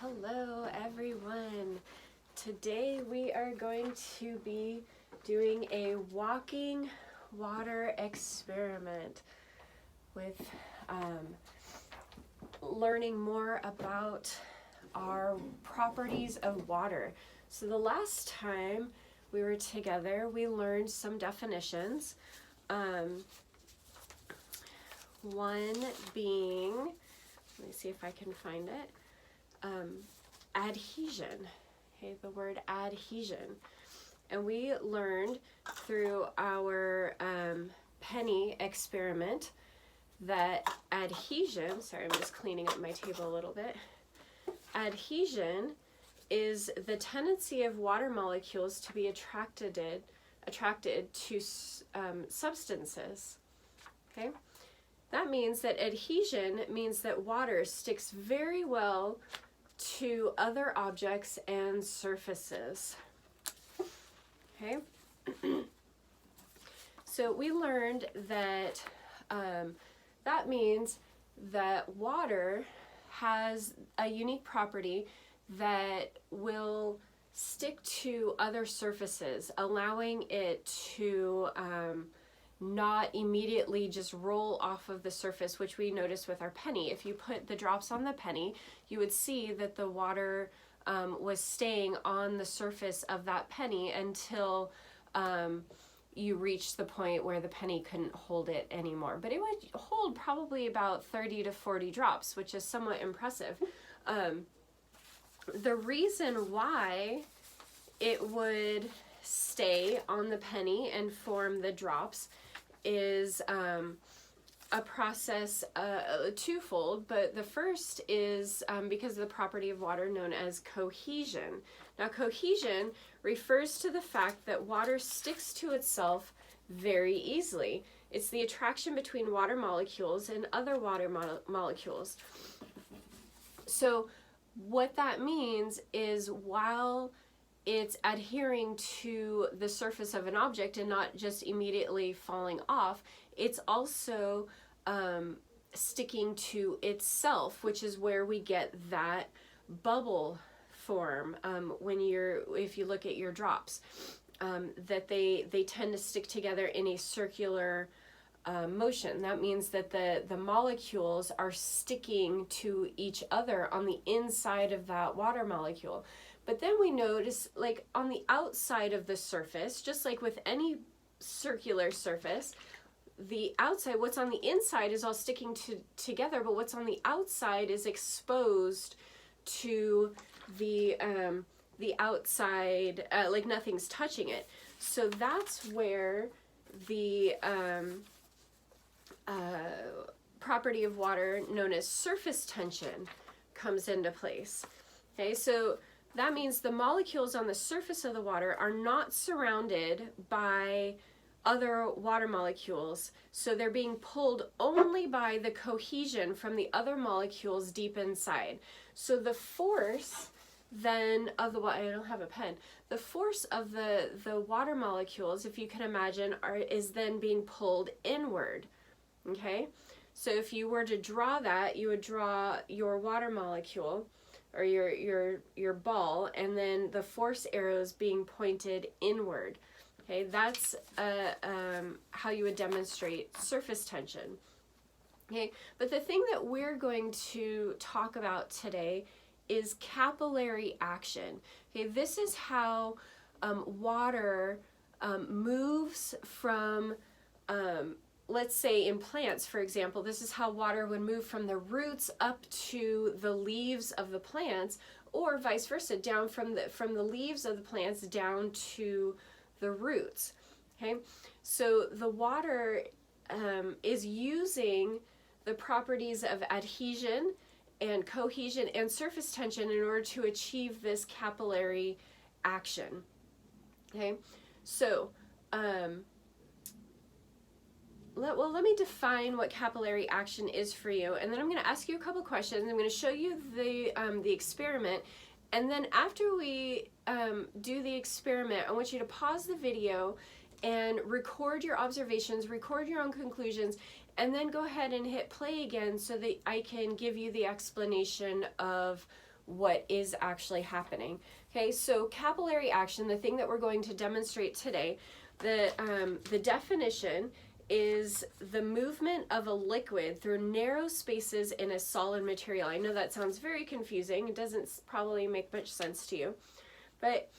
Hello everyone. Today we are going to be doing a walking water experiment with learning more about our properties of water. So the last time we were together we learned some definitions. One being, let me see if I can find it. Adhesion, okay, the word adhesion. And we learned through our penny experiment that adhesion, sorry, I'm just cleaning up my table a little bit. Adhesion is the tendency of water molecules to be attracted to substances, okay? That means that adhesion means that water sticks very well to other objects and surfaces. Okay, so we learned that that means that water has a unique property that will stick to other surfaces, allowing it to not immediately just roll off of the surface, which we noticed with our penny. If you put the drops on the penny, you would see that the water was staying on the surface of that penny until you reached the point where the penny couldn't hold it anymore. But it would hold probably about 30 to 40 drops, which is somewhat impressive. The reason why it would stay on the penny and form the drops is a process twofold, but the first is because of the property of water known as cohesion. Now, cohesion refers to the fact that water sticks to itself very easily. It's the attraction between water molecules and other water molecules. So what that means is while it's adhering to the surface of an object and not just immediately falling off, it's also sticking to itself, which is where we get that bubble form if you look at your drops, that they tend to stick together in a circular motion. That means that the molecules are sticking to each other on the inside of that water molecule. But then we notice, like on the outside of the surface, just like with any circular surface, the outside, what's on the inside is all sticking together, but what's on the outside is exposed to the outside, like nothing's touching it. So that's where the property of water known as surface tension comes into place. Okay, so that means the molecules on the surface of the water are not surrounded by other water molecules, so they're being pulled only by the cohesion from the other molecules deep inside. So the force then of the water, I don't have a pen, the force of the water molecules, if you can imagine, is then being pulled inward. Okay, so if you were to draw that, you would draw your water molecule or your ball, and then the force arrows being pointed inward. Okay, that's how you would demonstrate surface tension. Okay, but the thing that we're going to talk about today is capillary action. Okay, this is how water moves from, let's say in plants, for example, this is how water would move from the roots up to the leaves of the plants, or vice versa, down from the leaves of the plants down to the roots. Okay, so the water is using the properties of adhesion and cohesion and surface tension in order to achieve this capillary action. Okay, so let me define what capillary action is for you, and then I'm going to ask you a couple questions. I'm going to show you the experiment, and then after we do the experiment, I want you to pause the video and record your observations, record your own conclusions, and then go ahead and hit play again so that I can give you the explanation of what is actually happening. Okay, so capillary action, the thing that we're going to demonstrate today, the definition is the movement of a liquid through narrow spaces in a solid material. I know that sounds very confusing. It doesn't probably make much sense to you, but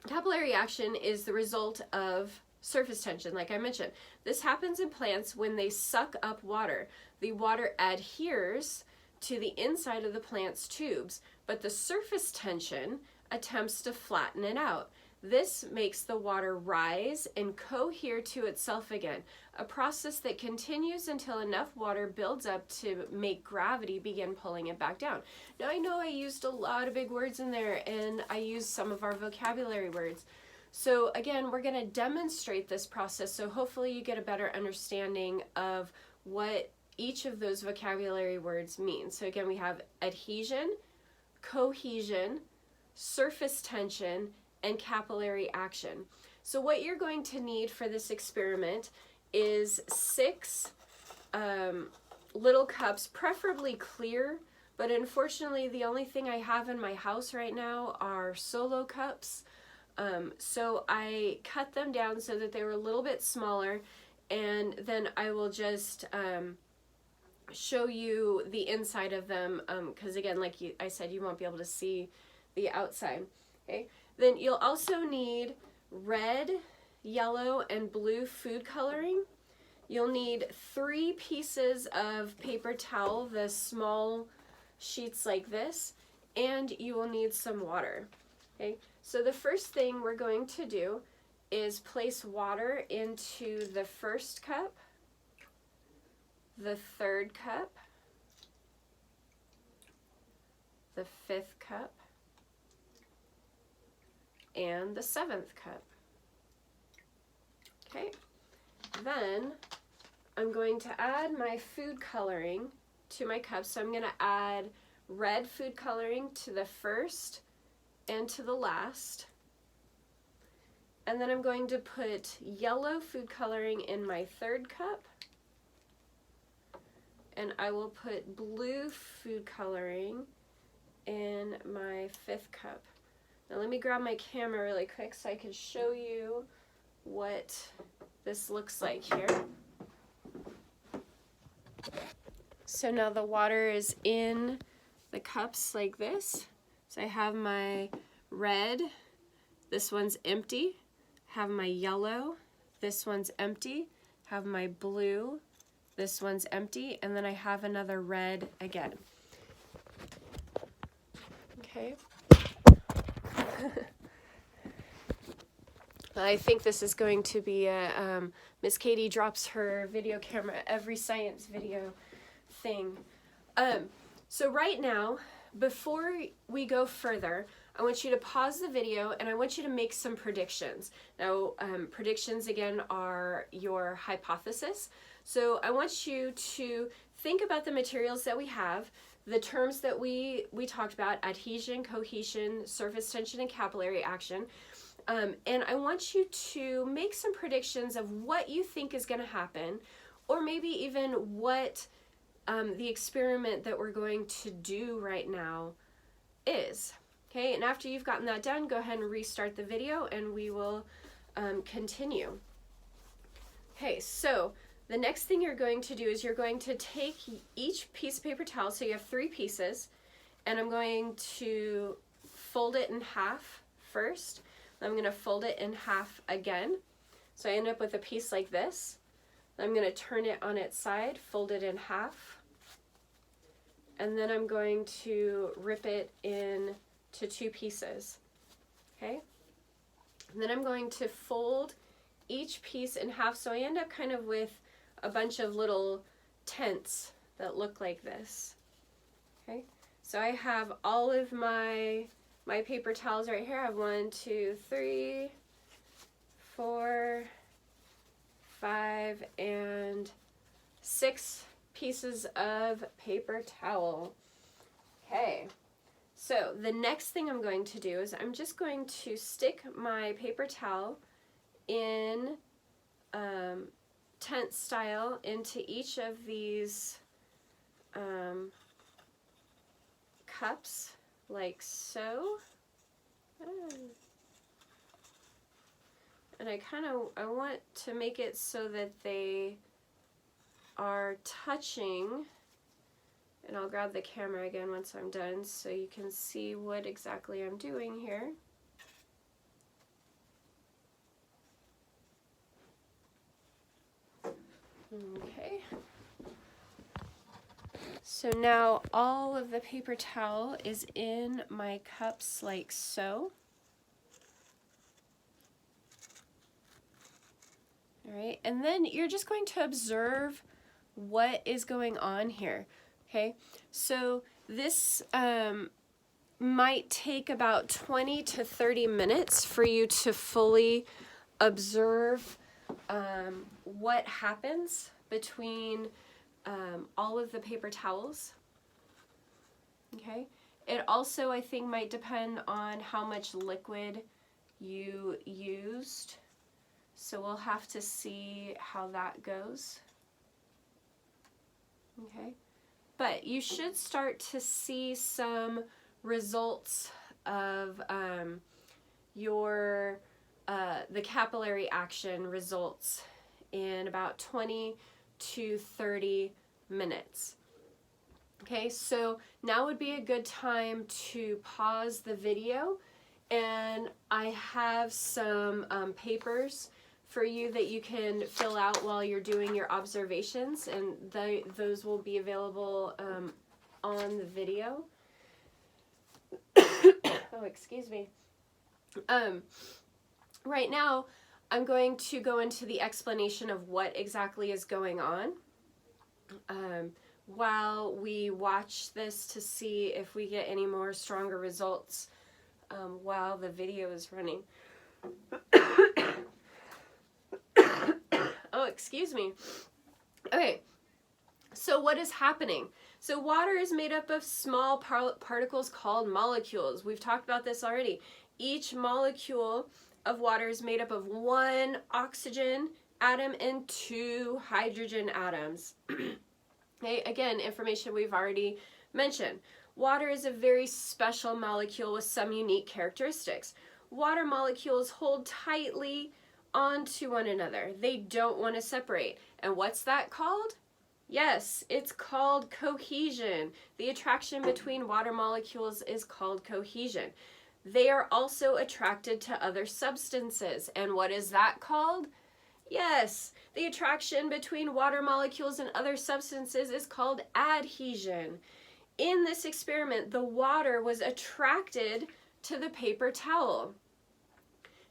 capillary action is the result of surface tension, like I mentioned. This happens in plants when they suck up water. The water adheres to the inside of the plant's tubes, but the surface tension attempts to flatten it out. This makes the water rise and cohere to itself again, a process that continues until enough water builds up to make gravity begin pulling it back down. Now, I know I used a lot of big words in there, and I used some of our vocabulary words. So again, we're going to demonstrate this process, so hopefully you get a better understanding of what each of those vocabulary words mean. So again, we have adhesion, cohesion, surface tension, and capillary action. So what you're going to need for this experiment is 6 little cups, preferably clear, but unfortunately the only thing I have in my house right now are solo cups. So I cut them down so that they were a little bit smaller, and then I will just show you the inside of them, because again, like I said, you won't be able to see the outside. Okay. Then you'll also need red, yellow, and blue food coloring. You'll need 3 pieces of paper towel, the small sheets like this, and you will need some water. Okay, so the first thing we're going to do is place water into the first cup, the third cup, the 5th cup, and the 7th cup. Okay, then I'm going to add my food coloring to my cup. So I'm going to add red food coloring to the first and to the last. And then I'm going to put yellow food coloring in my 3rd cup. And I will put blue food coloring in my 5th cup. Now let me grab my camera really quick so I can show you what this looks like here. So now the water is in the cups like this. So I have my red, this one's empty, have my yellow, this one's empty, have my blue, this one's empty, and then I have another red again. Okay. I think this is going to be a, Miss Katie drops her video camera every science video thing. So right now, before we go further, I want you to pause the video and I want you to make some predictions. Now, predictions again are your hypothesis. So I want you to think about the materials that we have, the terms that we talked about, adhesion, cohesion, surface tension, and capillary action. And I want you to make some predictions of what you think is going to happen, or maybe even what the experiment that we're going to do right now is. Okay, and after you've gotten that done, go ahead and restart the video and we will continue. Okay, so the next thing you're going to do is you're going to take each piece of paper towel, so you have 3 pieces, and I'm going to fold it in half first. I'm going to fold it in half again. So I end up with a piece like this. I'm going to turn it on its side, fold it in half, and then I'm going to rip it into 2 pieces. Okay? And then I'm going to fold each piece in half, so I end up kind of with a bunch of little tents that look like this. Okay? So I have all of my paper towels right here. I have 1, 2, 3, 4, 5, and 6 pieces of paper towel. Okay, so the next thing I'm going to do is I'm just going to stick my paper towel in tent style into each of these cups like so. And I want to make it so that they are touching, and I'll grab the camera again once I'm done so you can see what exactly I'm doing here. Okay. So now all of the paper towel is in my cups like so. All right, and then you're just going to observe what is going on here. Okay, so this might take about 20 to 30 minutes for you to fully observe what happens between all of the paper towels. Okay, it also, I think, might depend on how much liquid you used. So we'll have to see how that goes. Okay, but you should start to see some results of the capillary action results in about 20 to 30 minutes. Okay, so now would be a good time to pause the video, and I have some papers for you that you can fill out while you're doing your observations, and those will be available on the video. Oh, excuse me. Right now, I'm going to go into the explanation of what exactly is going on while we watch this to see if we get any more stronger results while the video is running. Oh, excuse me. Okay, so what is happening? So water is made up of small particles called molecules. We've talked about this already. Each molecule of water is made up of one oxygen atom and two hydrogen atoms. Okay, again, information we've already mentioned. Water is a very special molecule with some unique characteristics. Water molecules hold tightly onto one another. They don't want to separate. And what's that called? Yes, it's called cohesion. The attraction between water molecules is called cohesion. They are also attracted to other substances. And what is that called? Yes, the attraction between water molecules and other substances is called adhesion. In this experiment, the water was attracted to the paper towel.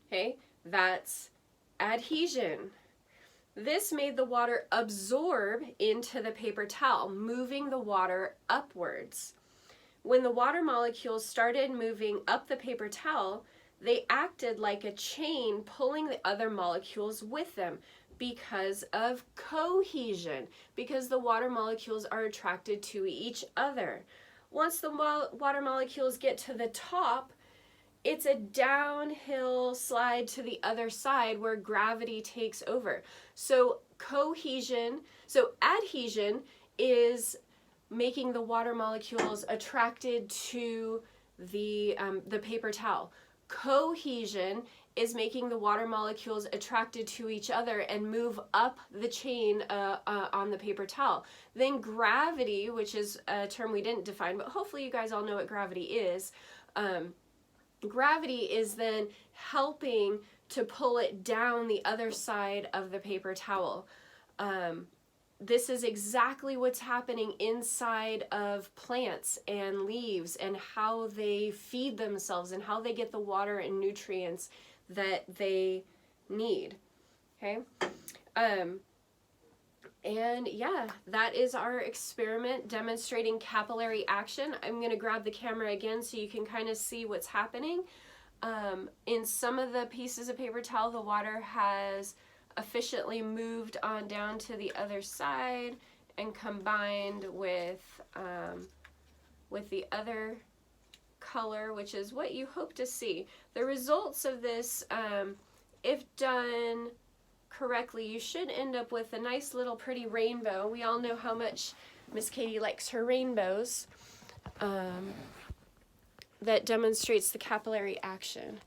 Okay, that's adhesion. This made the water absorb into the paper towel, moving the water upwards. When the water molecules started moving up the paper towel, they acted like a chain pulling the other molecules with them because of cohesion, because the water molecules are attracted to each other. Once the water molecules get to the top, it's a downhill slide to the other side where gravity takes over. So adhesion is making the water molecules attracted to the paper towel. Cohesion is making the water molecules attracted to each other and move up the chain on the paper towel. Then gravity, which is a term we didn't define, but hopefully you guys all know what gravity is. Gravity is then helping to pull it down the other side of the paper towel. This is exactly what's happening inside of plants and leaves and how they feed themselves and how they get the water and nutrients that they need. Okay? And yeah, that is our experiment demonstrating capillary action. I'm going to grab the camera again so you can kind of see what's happening. In some of the pieces of paper towel, the water has efficiently moved on down to the other side and combined with the other color, which is what you hope to see. The results of this, if done correctly, you should end up with a nice little pretty rainbow. We all know how much Miss Katie likes her rainbows. that demonstrates the capillary action.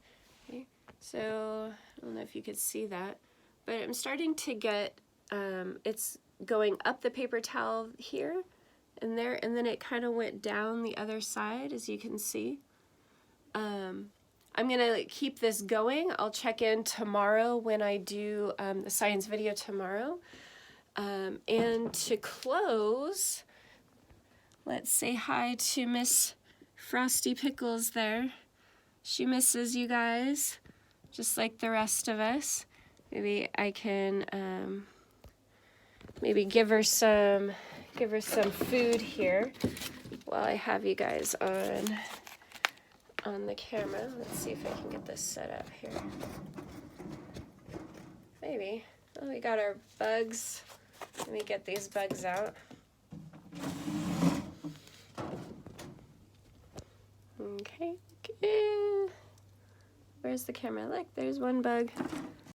Okay? So I don't know if you could see that, but I'm starting to get, it's going up the paper towel here and there, and then it kind of went down the other side, as you can see. I'm gonna keep this going. I'll check in tomorrow when I do the science video tomorrow. And to close, let's say hi to Miss Frosty Pickles there. She misses you guys, just like the rest of us. Maybe I can maybe give her some food here while I have you guys on the camera. Let's see if I can get this set up here. Maybe. Oh, we got our bugs. Let me get these bugs out. Okay. Where's the camera? Look, there's one bug.